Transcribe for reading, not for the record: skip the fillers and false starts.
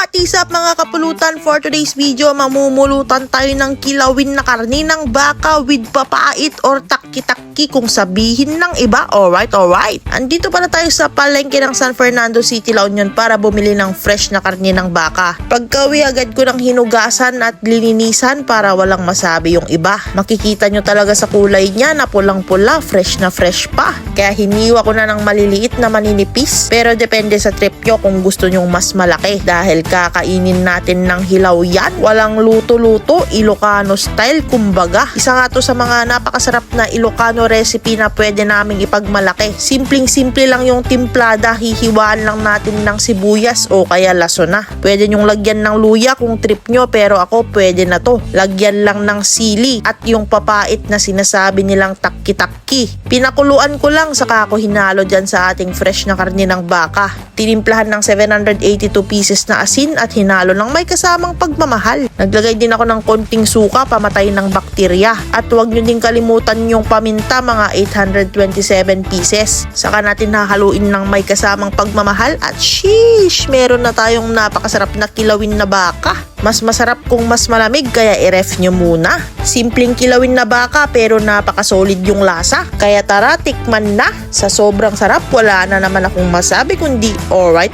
What is up mga kapulutan? For today's video, mamumulutan tayo ng kilawin na karne ng baka with papait or takki-takki kung sabihin ng iba. Alright. Andito pala tayo sa palengke ng San Fernando City, La Union para bumili ng fresh na karne ng baka. Pagkawi agad ko ng hinugasan at lininisan para walang masabi yung iba. Makikita nyo talaga sa kulay niya na pulang-pula, fresh na fresh pa. Kaya hiniwa ko na ng maliliit na maninipis. Pero depende sa trip nyo kung gusto nyong mas malaki. Dahil kakainin natin ng hilaw yan. Walang luto-luto, Ilocano style kumbaga. Isa nga to sa mga napakasarap na Ilocano recipe na pwede naming ipagmalaki. Simpleng-simple lang yung timplada, hihiwaan lang natin ng sibuyas o kaya laso na. Pwede nyong lagyan ng luya kung trip nyo, pero ako pwede na to. Lagyan lang ng sili at yung papait na sinasabi nilang takki-takki. Pinakuluan ko lang saka ako hinalo dyan sa ating fresh na karne ng baka. Tinimplahan ng 782 pieces na asin at hinalo ng may kasamang pagmamahal. Naglagay din ako ng konting suka, pamatay ng bakterya. At huwag nyo din kalimutan yung paminta, mga 827 pieces. Saka natin hahaluin ng may kasamang pagmamahal at sheesh! Meron na tayong napakasarap na kilawin na baka. Mas masarap kung mas malamig kaya i-ref nyo muna. Simpleng kilawin na baka pero napakasolid yung lasa. Kaya tara, tikman na. Sa sobrang sarap, wala na naman akong masabi kundi alright.